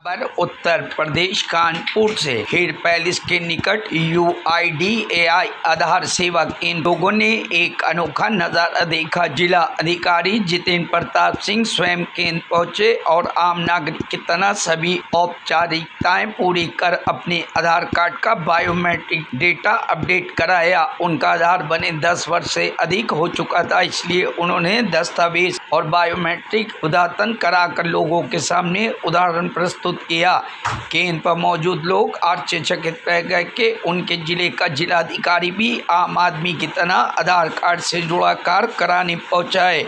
पर उत्तर प्रदेश कानपुर से हिर पैलेस के निकट UIDAI आधार सेवा केंद्र लोगों ने एक अनोखा नजारा देखा। जिला अधिकारी जितेंद्र प्रताप सिंह स्वयं केंद्र पहुंचे और आम नागरिक की तरह सभी औपचारिकताएं पूरी कर अपने आधार कार्ड का बायोमेट्रिक डेटा अपडेट कराया। उनका आधार बने 10 वर्ष से अधिक हो चुका था, इसलिए उन्होंने दस्तावेज और बायोमेट्रिक उद्यतन कराकर लोगों के सामने उदाहरण प्रस्तुत किया। केंद्र पर मौजूद लोग आश्चर्यचकित रह गए कि उनके जिले का जिलाधिकारी भी आम आदमी की तरह आधार कार्ड से जुड़ा कार्य कराने पहुंचा है।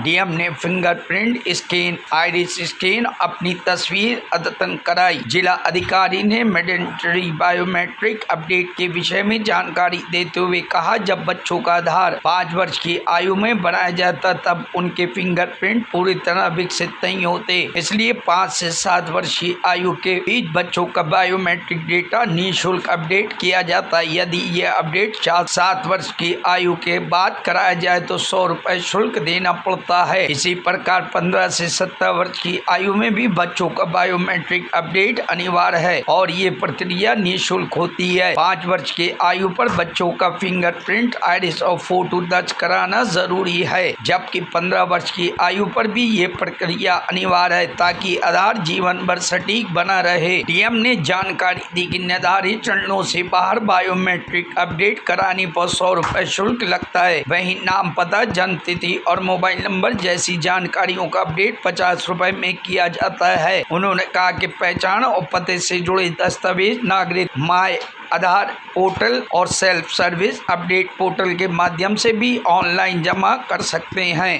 डीएम ने फिंगरप्रिंट स्कैन, आइरिस स्कैन, अपनी तस्वीर अद्यतन कराई। जिला अधिकारी ने मैंडेटरी बायोमेट्रिक अपडेट के विषय में जानकारी देते हुए कहा, जब बच्चों का आधार 5 वर्ष की आयु में बनाया जाता तब उनके फिंगरप्रिंट पूरी तरह विकसित नहीं होते, इसलिए 5 से 7 वर्ष की आयु के बीच बच्चों का बायोमेट्रिक डेटा निःशुल्क अपडेट किया जाता है। यदि यह अपडेट 7 वर्ष की आयु के बाद कराया जाए तो 100 रुपए शुल्क देना पड़ता है। इसी प्रकार 15 से 17 वर्ष की आयु में भी बच्चों का बायोमेट्रिक अपडेट अनिवार्य है और ये प्रक्रिया निःशुल्क होती है। 5 वर्ष की आयु पर बच्चों का फिंगरप्रिंट, आइरिस और फोटो दर्ज कराना जरूरी है, जबकि 15 वर्ष की आयु पर भी ये प्रक्रिया अनिवार्य है ताकि आधार जीवन भर सटीक बना रहे। डीएम ने जानकारी दी कि निर्धारित चरणों से बाहर बायोमेट्रिक अपडेट कराने पर 100 रुपए शुल्क लगता है। वहीं नाम, पता, जन्म तिथि और मोबाइल नंबर जैसी जानकारियों का अपडेट 50 रुपए में किया जाता है। उन्होंने कहा कि पहचान और पते से जुड़े दस्तावेज नागरिक माय आधार पोर्टल और सेल्फ सर्विस अपडेट पोर्टल के माध्यम से भी ऑनलाइन जमा कर सकते हैं।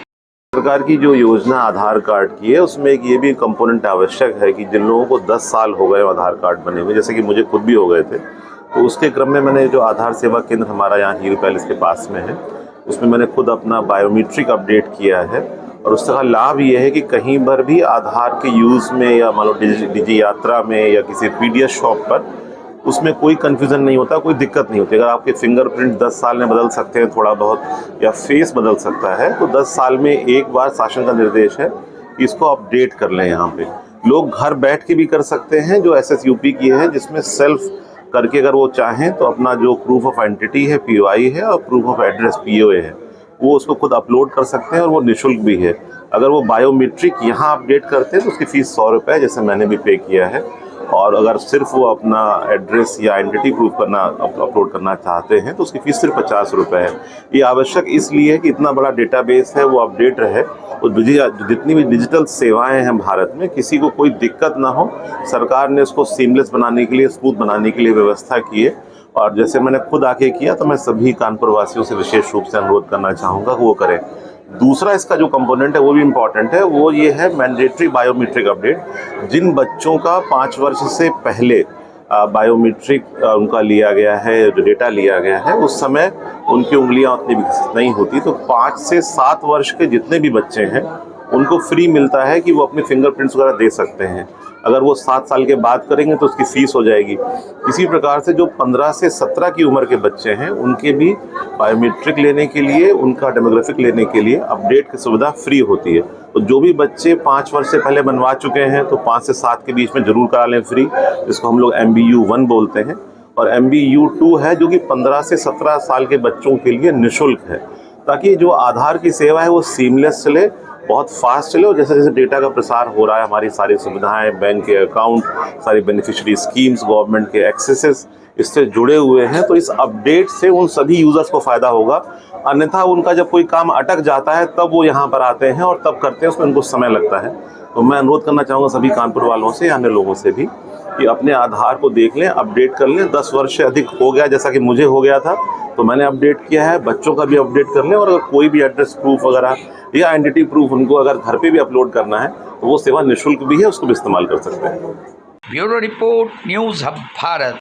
सरकार की जो योजना आधार कार्ड की है उसमें एक ये भी कंपोनेंट आवश्यक है कि जिन लोगों को 10 साल हो गए आधार कार्ड बने हुए, जैसे कि मुझे खुद भी हो गए थे, तो उसके क्रम में मैंने जो आधार सेवा केंद्र हमारा यहाँ हीर पैलेस के पास में है, उसमें मैंने खुद अपना बायोमेट्रिक अपडेट किया है। और उसका लाभ ये है कि कहीं पर भी आधार के यूज़ में या मान लो डिजी यात्रा में या किसी PDF शॉप पर उसमें कोई कन्फ्यूज़न नहीं होता, कोई दिक्कत नहीं होती। अगर आपके फिंगरप्रिंट 10 साल में बदल सकते हैं थोड़ा बहुत या फेस बदल सकता है, तो 10 साल में एक बार शासन का निर्देश है कि इसको अपडेट कर लें। यहाँ पे लोग घर बैठ के भी कर सकते हैं, जो SSUP की है, जिसमें सेल्फ करके अगर वो चाहें तो अपना जो प्रूफ ऑफ आइडेंटिटी है POI है और प्रूफ ऑफ एड्रेस POA है, वो उसको खुद अपलोड कर सकते हैं और वो निःशुल्क भी है। अगर वो बायोमेट्रिक यहाँ अपडेट करते हैं तो उसकी फ़ीस 100 रुपये, जैसे मैंने भी पे किया है। और अगर सिर्फ वो अपना एड्रेस या आइडेंटिटी प्रूफ करना अपलोड करना चाहते हैं तो उसकी फ़ीस सिर्फ 50 रुपये है। ये आवश्यक इसलिए है कि इतना बड़ा डेटाबेस है वो अपडेट रहे, और जितनी भी डिजिटल सेवाएं हैं भारत में, किसी को कोई दिक्कत ना हो। सरकार ने इसको सीमलेस बनाने के लिए, स्मूथ बनाने के लिए व्यवस्था की है। और जैसे मैंने खुद आके किया, तो मैं सभी कानपुर वासियों से विशेष रूप से अनुरोध करना चाहूँगा कि वो करें। दूसरा इसका जो कंपोनेंट है वो भी इम्पॉर्टेंट है, वो ये है मैंडेटरी बायोमेट्रिक अपडेट। जिन बच्चों का 5 वर्ष से पहले बायोमेट्रिक उनका लिया गया है, डेटा लिया गया है, उस समय उनकी उंगलियां उतनी विकसित नहीं होती, तो 5 से 7 वर्ष के जितने भी बच्चे हैं उनको फ्री मिलता है कि वो अपने फिंगरप्रिंट्स वगैरह दे सकते हैं। अगर वो 7 साल के बाद करेंगे तो उसकी फ़ीस हो जाएगी। इसी प्रकार से जो 15 से 17 की उम्र के बच्चे हैं उनके भी बायोमेट्रिक लेने के लिए, उनका डेमोग्राफिक लेने के लिए अपडेट की सुविधा फ्री होती है। तो जो भी बच्चे 5 वर्ष से पहले बनवा चुके हैं तो 5 से 7 के बीच में ज़रूर करा लें फ्री, जिसको हम लोग MBU 1 बोलते हैं। और MBU 2 है जो कि 15 से 17 साल के बच्चों के लिए निःशुल्क है, ताकि जो आधार की सेवा है वो सीमलेस चले, बहुत फास्ट चले। और जैसे जैसे डेटा का प्रसार हो रहा है, हमारी सारी सुविधाएं, बैंक के अकाउंट, सारी बेनिफिशियरी स्कीम्स, गवर्नमेंट के एक्सेसेस इससे जुड़े हुए हैं, तो इस अपडेट से उन सभी यूज़र्स को फ़ायदा होगा। अन्यथा उनका जब कोई काम अटक जाता है तब वो यहाँ पर आते हैं और तब करते हैं, उसमें उनको समय लगता है। तो मैं अनुरोध करना चाहूँगा सभी कानपुर वालों से, अन्य लोगों से भी, कि अपने आधार को देख लें, अपडेट कर लें। 10 वर्ष से अधिक हो गया, जैसा कि मुझे हो गया था, तो मैंने अपडेट किया है। बच्चों का भी अपडेट कर लें, और अगर कोई भी एड्रेस प्रूफ वगैरह या आइडेंटिटी प्रूफ उनको अगर घर पे भी अपलोड करना है तो वो सेवा निःशुल्क भी है, उसको भी इस्तेमाल कर सकते हैं। Bureau report, news hub Bharat.